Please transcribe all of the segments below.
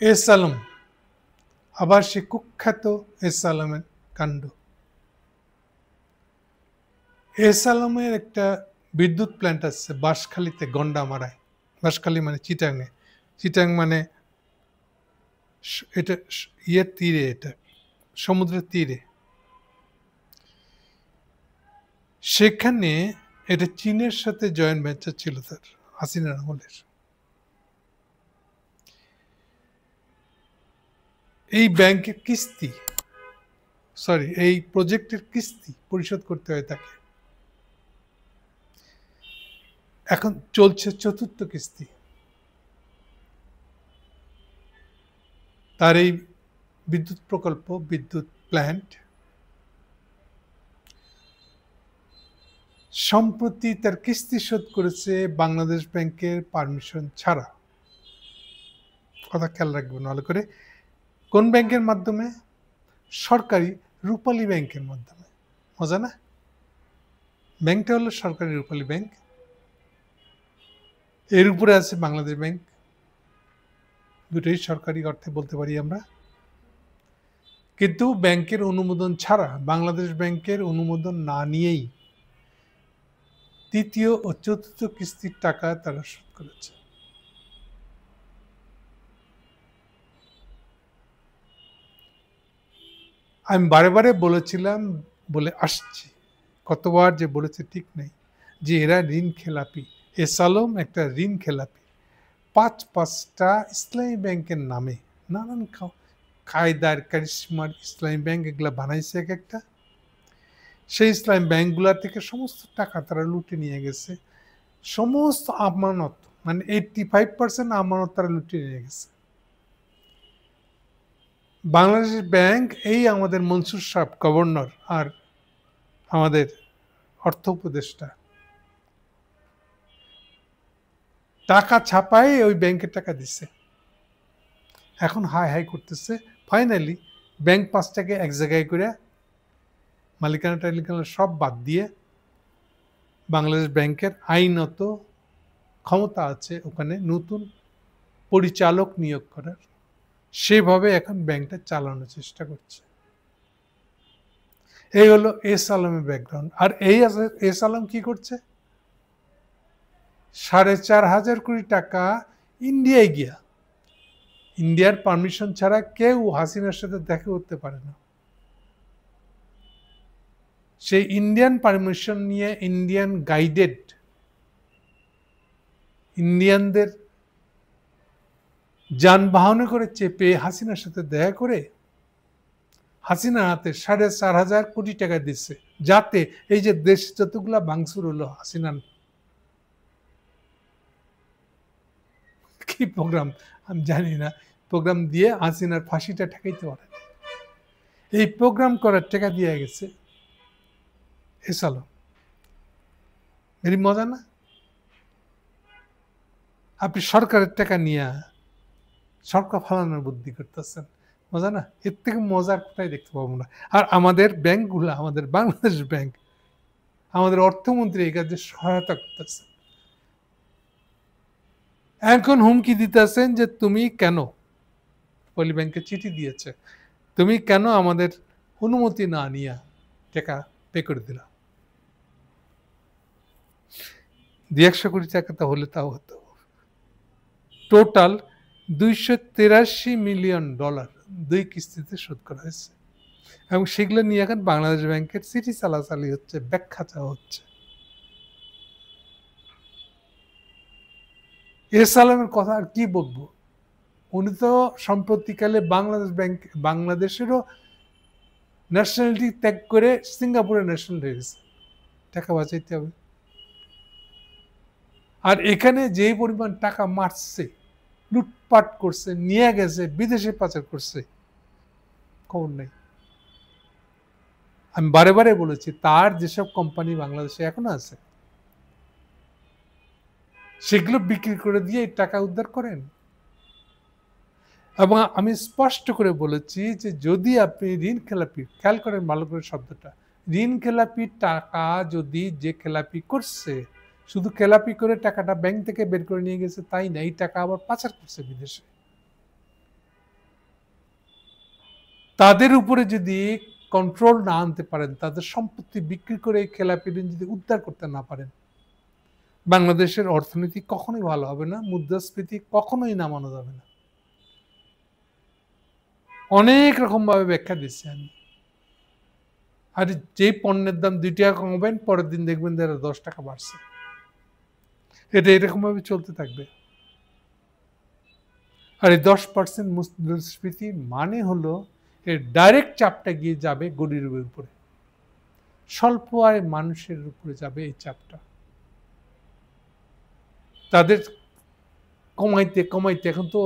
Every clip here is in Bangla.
এস আলম, আবার সে কুখ্যাত এস আলমের কাণ্ড। এস আলমের একটা বিদ্যুৎ প্ল্যান্ট আছে বাঁশখালীতে, গন্ডামারায়। বাঁশখালী মানে চিটাঙে, চিটাং মানে এটা ইয়ের তীরে, এটা সমুদ্রের তীরে। সেখানে এটা চীনের সাথে জয়েন্ট ভেঞ্চার ছিল তার, হাসিনার আমলের। এই ব্যাংকের কিস্তি, সরি, এই প্রজেক্টের কিস্তি পরিশোধ করতে হয় তাকে। এখন চলছে চতুর্থ কিস্তি। তার এই বিদ্যুৎ প্রকল্প, বিদ্যুৎ প্ল্যান্ট সম্প্রতি তার কিস্তি শোধ করেছে বাংলাদেশ ব্যাংকের পারমিশন ছাড়া। কথা খেয়াল রাখবেন ভালো করে। কোন ব্যাংকের মাধ্যমে? সরকারি রূপালী ব্যাংকের মাধ্যমে। মজা না? ব্যাংকটা হলো সরকারি রূপালী ব্যাংক, এর উপরে আছে বাংলাদেশ ব্যাংক। দুটোই সরকারি অর্থে বলতে পারি আমরা। কিন্তু ব্যাংকের অনুমোদন ছাড়া, বাংলাদেশ ব্যাংকের অনুমোদন না নিয়েই তৃতীয় ও চতুর্থ কিস্তির টাকা তারা শোধ করেছে। আমি বারে বারে বলেছিলাম, বলে আসছি, কতবার যে বলেছে ঠিক নেই, যে এরা ঋণ খেলাপি। এস আলম একটা ঋণ খেলাপি। পাঁচটা ইসলামী ব্যাংকের নামে নানান কায়দার কারিশমার ইসলামী ব্যাংক এগুলা বানাইছে এক একটা। সেই ইসলামী ব্যাংকগুলা থেকে সমস্ত টাকা তারা লুটে নিয়ে গেছে। সমস্ত আমানত, মানে 85% আমানত তারা লুটে নিয়ে গেছে। বাংলাদেশ ব্যাংক, এই আমাদের মনসুর সাহেব গভর্নর আর আমাদের অর্থ উপদেষ্টা টাকা ছাপায় ওই ব্যাংকের টাকা দিচ্ছে। এখন হাই হাই করতেছে। ফাইনালি ব্যাংক 5টাকে এক জায়গায় করে মালিকানা টালিকানা সব বাদ দিয়ে বাংলাদেশ ব্যাংকের আইনত ক্ষমতা আছে ওখানে নতুন পরিচালক নিয়োগ করার। সেভাবে এখন ব্যাংকটা চালানোর চেষ্টা করছে। এই হলো এস আলমের ব্যাকগ্রাউন্ড। আর এই এস আলম কি করছে? 4,500 কোটি টাকা ইন্ডিয়ায় গিয়া, ইন্ডিয়ার পারমিশন ছাড়া কেউ হাসিনার সাথে দেখা করতে পারে না। সেই ইন্ডিয়ান পারমিশন নিয়ে, ইন্ডিয়ান গাইডেড, ইন্ডিয়ানদের যানবাহনে করে চেপে হাসিনার সাথে দেখা করে হাসিনার হাতে 4,500 কোটি টাকা দিচ্ছে, যাতে এই যে দেশ যতগুলা ভাঙচুর হলো, হাসিনার কি প্রোগ্রাম আমি জানি না, প্রোগ্রাম দিয়ে হাসিনার ফাঁসিটা ঠেকাইতে পারে। এই প্রোগ্রাম করার টাকা দিয়ে গেছে এস আলম। এরই মজা না? আপনি সরকারের টাকা নিয়ে সরকার ফালানোর বুদ্ধি করতেছেন, মজা না? এর থেকে মজার কোথায় দেখতে পাবো না। আর আমাদের ব্যাংকগুলো, আমাদের বাংলাদেশ ব্যাংক, আমাদের অর্থমন্ত্রী এই কাজে সহায়তা করতেছে। এখন হুমকি দিতেছেন যে তুমি কেন, পলি ব্যাংকে চিঠি দিয়েছে, তুমি কেন আমাদের অনুমতি না নিয়ে টাকা পে করে দিলা। 200 কোটি টাকা তা হলে তাও হতো। টোটাল $283 মিলিয়ন 2 কিস্তিতে শোধ করা হয়েছে। এবং সেগুলো নিয়ে এখন বাংলাদেশ ব্যাংকের চিঠি চালাচালি হচ্ছে, ব্যাখ্যা চাওয়া হচ্ছে। এস আলমের কথা আর কি বলবো? উনি তো সম্প্রতিকালে বাংলাদেশ ব্যাংক, বাংলাদেশেরও ন্যাশনালিটি ত্যাগ করে সিঙ্গাপুরে ন্যাশনাল হয়ে গেছে। টাকা বাঁচাইতে হবে। আর এখানে যেই পরিমাণ টাকা মারছে, লুটপাট করছে, নিয়ে গেছে, বিদেশে পাচার করছে, খবর নেই। আমি বারে বারে বলেছি, তার যেসব কোম্পানি বাংলাদেশে এখনো আছে সেগুলো বিক্রি করে দিয়ে এই টাকা উদ্ধার করেন। এবং আমি স্পষ্ট করে বলেছি যে যদি আপনি ঋণ খেলাপি, খেয়াল করেন ভালো করে শব্দটা, ঋণ খেলাপির টাকা যদি যে খেলাপি করছে, শুধু খেলাপি করে টাকাটা ব্যাংক থেকে বের করে নিয়ে গেছে তাই না, এই টাকা আবার পাচার করছে বিদেশে। তাদের উপরে যদি কন্ট্রোল না আনতে পারেন, তাদের সম্পত্তি বিক্রি করে এই খেলাপি ঋণ যদি উদ্ধার করতে না পারেন, বাংলাদেশের অর্থনীতি কখনোই ভালো হবে না, মুদ্রাস্ফীতি কখনোই নামানো যাবে না। অনেক রকম ভাবে ব্যাখ্যা দিচ্ছি আমি। আর যেই পণ্যের দাম 2 টাকা কমাবেন, পরের দিন দেখবেন যে 10 টাকা বাড়ছে। এটা এরকম ভাবে চলতে থাকবে। আর এই 10% মুদ্রাস্ফীতি মানে হলো এর ডাইরেক্ট চাপটা গিয়ে যাবে গরিবের উপরে, স্বল্প আয় মানুষের উপরে যাবে এই চাপটা। তাদের কমাইতে কমাইতে এখন তো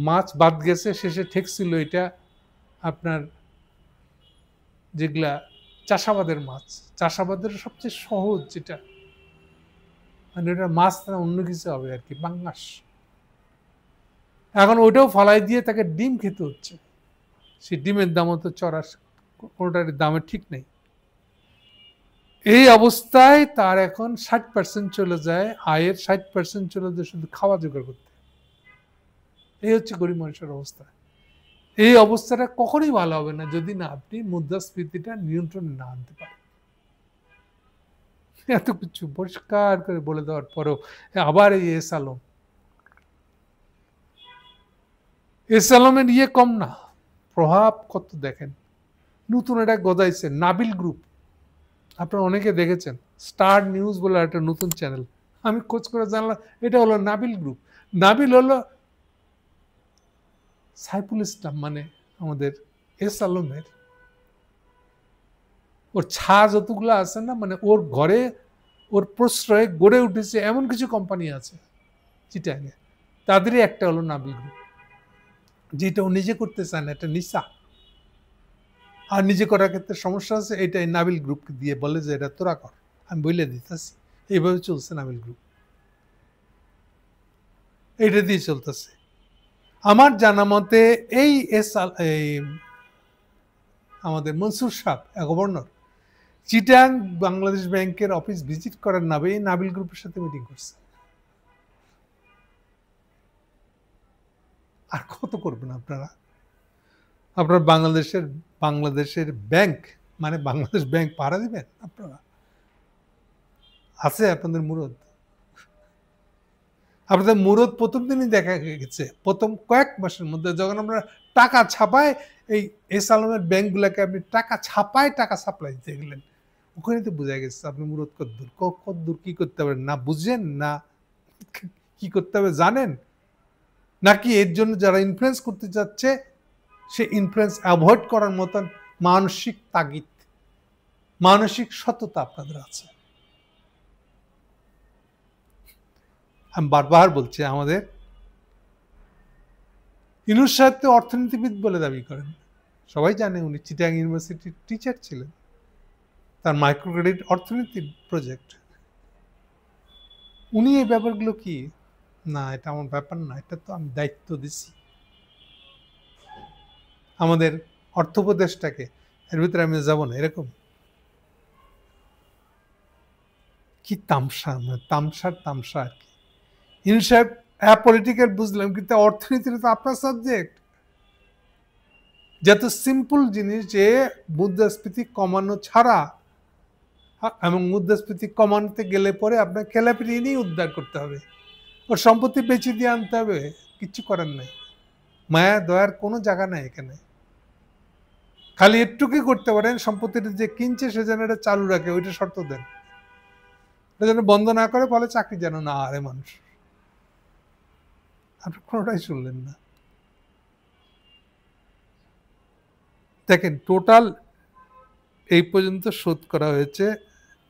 মাছ বাদ গেছে, শেষে ঠেকছিল এটা আপনার যেগুলা চাষাবাদের মাছ। চাষাবাদের সবচেয়ে সহজ যেটা, মানে এটা মাছ না অন্য কিছু হবে আর কি, পাঙ্গাস। এখন ওইটাও ফালাই দিয়ে তাকে ডিম খেতে হচ্ছে। সে ডিমের দামও তো চড়া, কোনোটার দামের ঠিক নেই। এই অবস্থায় তার এখন 60% চলে যায়, আয়ের 60% চলে যায় শুধু খাওয়া জোগাড় করতে। এই হচ্ছে গরিব মানুষের অবস্থা। এই অবস্থাটা কখনোই ভালো হবে না যদি না আপনি মুদ্রাস্ফীতিটা নিয়ন্ত্রণে না আনতে পারেন। এত কিছু পরিষ্কার করে বলে দেওয়ার পরেও আবার এই এস আলমের ইয়ে কম না, প্রভাব কত দেখেন। নতুন এটা গজাইছে নাবিল গ্রুপ, আপনারা অনেকে দেখেছেন। স্টার নিউজ বলে একটা নতুন চ্যানেল, আমি খোঁজ করে জানলাম এটা হলো নাবিল গ্রুপ। নাবিল হলো সাইফুল ইসলাম, মানে আমাদের এস আলমের ওর ছা যতগুলো আছে না, মানে ওর ঘরে ওর প্রশ্রয়ে গড়ে উঠেছে এমন কিছু কোম্পানি আছে চিটাগাঙে, তাদেরই একটা হলো নাবিল গ্রুপ। যেটা ও নিজে করতে চায় না, এটা নিশা। আর নিজে করার ক্ষেত্রে সমস্যা আছে, এটাই নাবিল গ্রুপকে দিয়ে বলে যে এটা তোরা কর, আমি বলে দিতেছি। এইভাবে চলছে নাবিল গ্রুপ, এটা দিয়ে চলতেছে। আমার জানা মতে এই আমাদের মনসুর সাহেব গভর্নর চিটাং বাংলাদেশ ব্যাংকের অফিস ভিজিট করার নামে এই নাবিল গ্রুপের সাথে মিটিং করছে। আর কত করবেন আপনারা? আপনার বাংলাদেশের ব্যাংক, মানে বাংলাদেশ ব্যাংক পাহারা দিবেন আপনারা? আছে আপনাদের মুরদ? আপনাদের মুরদ প্রথম দিনই দেখা গেছে, প্রথম কয়েক মাসের মধ্যে যখন আমরা টাকা ছাপায়, এই এস আলমের ব্যাংকগুলোকে আপনি টাকা ছাপায় টাকা সাপ্লাই দিতে গেলেন, ওখানে তো বোঝা গেছে আপনি মুরদ কদ্দূর কি করতে পারেন, না বুঝেন না কি করতে হবে জানেন, নাকি এর জন্য যারা ইনফ্লুয়েন্স করতে যাচ্ছে সে ইনফ্লুয়েন্স অ্যাভয়েড করার মতন মানসিক তাগিদ, মানসিক সততা আপনাদের আছে। আমি বারবার বলছি, আমাদের ইউনূস সাহেব তো অর্থনীতিবিদ বলে দাবি করেন, সবাই জানে উনি চিটাগাং ইউনিভার্সিটির টিচার ছিলেন, তার মাইক্রো ক্রেডিট অর্থনীতির প্রজেক্ট। উনি এই ব্যাপারগুলো কি, না এটা আমার ব্যাপার না, এটা তো আমি দায়িত্ব দিছি আমাদের অর্থ উপদেষ্টাকে, এর ভিতরে আমি যাব না, এরকম কি তামসা, মানে তামসা আর কি। ইউনূস সাহেব অ্যাপলিটিক্যাল বুঝলাম, কিন্তু অর্থনীতির তো আপনার সাবজেক্ট। যত সিম্পল জিনিস যে মুদ্রাস্ফীতি কমানো ছাড়া, এবং মুদ্রাস্ফীতি কমানোতে গেলে পরে আপনার খেলাপি ঋণই উদ্ধার করতে হবে, ওর সম্পত্তি বেঁচে দিয়ে আনতে হবে, কিচ্ছু করার নাই। মায়া দয়ার কোনো জায়গা নাই এখানে। খালি একটুকুই করতে পারেন, সম্পত্তিটা যে কিনছে সে যেন এটা চালু রাখে, ওইটা শর্ত দেন, এটা যেন বন্ধ না করে, ফলে চাকরি যেন না হারে মানুষ। আপনি কোনোটাই শুনলেন না। দেখেন টোটাল এই পর্যন্ত শোধ করা হয়েছে,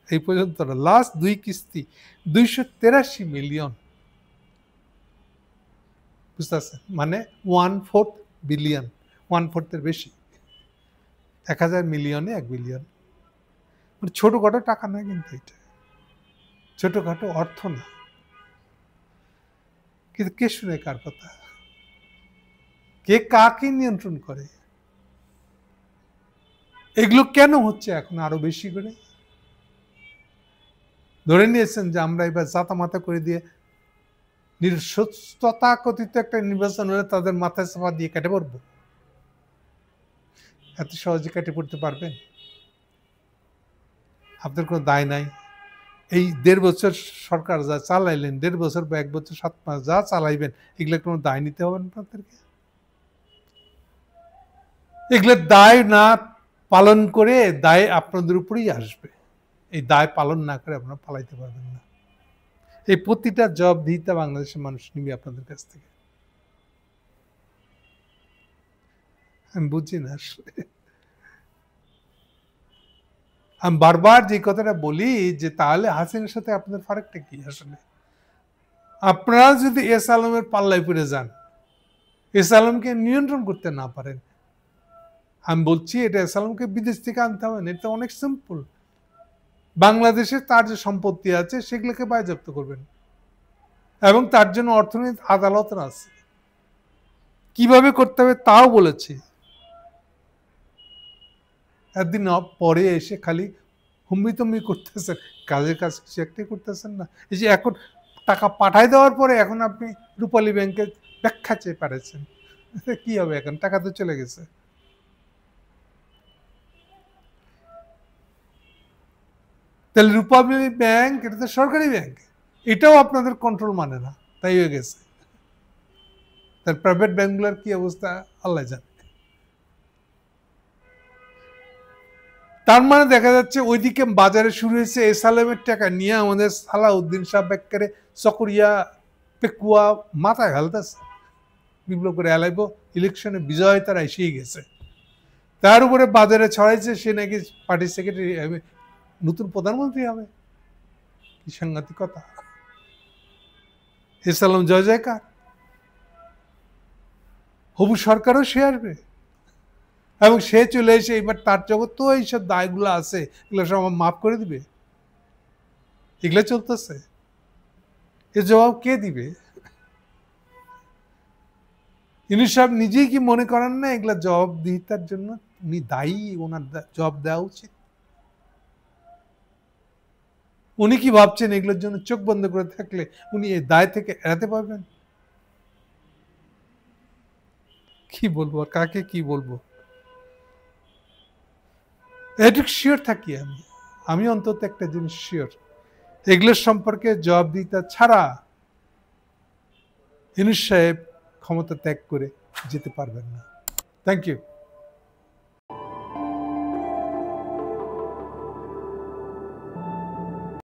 এই পর্যন্ত লাস্ট 2 কিস্তি 283 মিলিয়ন, বুঝতে পারছেন, মানে 1/4 বিলিয়ন, 1/4 বেশি, 1000 মিলিয়নে 1 বিলিয়ন। মানে ছোটখাটো টাকা না, কিন্তু এটা ছোটখাটো অর্থ না। কিন্তু কে শুনে কার কথা, কে কাকে নিয়ন্ত্রণ করে, এগুলো কেন হচ্ছে এখন আরো বেশি করে? ধরে নিয়েছেন যে আমরা এবার জাতামাতা করে দিয়ে তথাকথিত একটা নির্বাচন হলে তাদের মাথায় চাপা দিয়ে কেটে পড়বো। এত সহজে কেটে পড়তে পারবেন? আপনার কোনো দায় নাই। এই ১.৫ বছর সরকার যা চালাইলেন, ১.৫ বছর বা ১ বছর ৭ মাস যা চালাইবেন, এগুলোর কোনো দায় নিতে হবে না আপনাদেরকে? এগুলোর দায় না পালন করে দায় আপনাদের উপরেই আসবে। এই দায় পালন না করে আপনারা পালাইতে পারবেন না। এই প্রতিটা জবাবদিহিতা বাংলাদেশের মানুষ নিবে আপনাদের কাছ থেকে। আমি বুঝি না আসলে। আমি বারবার যে কথাটা বলি যে তাহলে হাসিনার সাথে আপনাদের ফারাকটা কি আসলে? আপনারা যদি এস আলমের পাল্লায় পড়ে যান, এস আলমকে নিয়ন্ত্রণ করতে না পারেন, আমি বলছি এটা এস আলমকে বিদেশ থেকে আনতে হবে না, এটা অনেক সিম্পল। বাংলাদেশে তার যে সম্পত্তি আছে সেগুলোকে বাজেয়াপ্ত করবেন এবং তার জন্য অর্থনৈতিক আদালত আছে। কিভাবে করতে হবে তাও বলেছি। একদিন পরে এসে খালি হুম্মি তুম্মি করতেছেন, কাজের কাজ কিছু একটাই করতেছেন না। এই যে এখন টাকা পাঠায় দেওয়ার পরে এখন আপনি রূপালী ব্যাংকের ব্যাখ্যা চেয়ে পাঠাচ্ছেন, কি হবে এখন? টাকা তো চলে গেছে। তাহলে রূপালী ব্যাংক এটা তো সরকারি ব্যাংক, এটাও আপনাদের কন্ট্রোল মানে না, তাই হয়ে গেছে। তার প্রাইভেট ব্যাংকগুলোর কি অবস্থা আল্লাহ জানে। তার মানে দেখা যাচ্ছে ওইদিকে বাজারে শুরু হয়েছে এস আলমের টাকা নিয়ে আমাদের সালাউদ্দিন সাহেব একেবারে চকরিয়া পেকুয়া মাথায় ঘালতেছে, বিপ্লব করে এলাইব, ইলেকশনে বিজয় তারা এসেই গেছে। তার উপরে বাজারে ছড়াইছে সে নাকি পার্টির সেক্রেটারি নতুন প্রধানমন্ত্রী হবে। কি সাংঘাতিকতা! এস আলম জয় জয়কার, হবু সরকারও সে আসবে এবং সে চলে এসে এবার তার জগৎ তো এইসব দায়গুলো আছে, এগুলো সব মাফ করে দিবে। এগুলো চলতেছে, এ জবাব কে দিবে? ইউনূস সাহেব নিজেই কি মনে করেন না এগুলা জবাবদিহিতার জন্য উনি দায়ী, ওনার জবাব দেওয়া উচিত? উনি কি ভাবছেন এগুলোর জন্য চোখ বন্ধ করে থাকলে উনি এই দায় থেকে এড়াতে পারবেন? কি বলবো আর কাকে কি বলবো? এটুকু শিওর থাকি আমি অন্তত একটা জিনিস শিওর, এগুলোর সম্পর্কে জবাবদিহিতা ছাড়া ইউনূস সাহেব ক্ষমতা ত্যাগ করে যেতে পারবেন না। Thank you.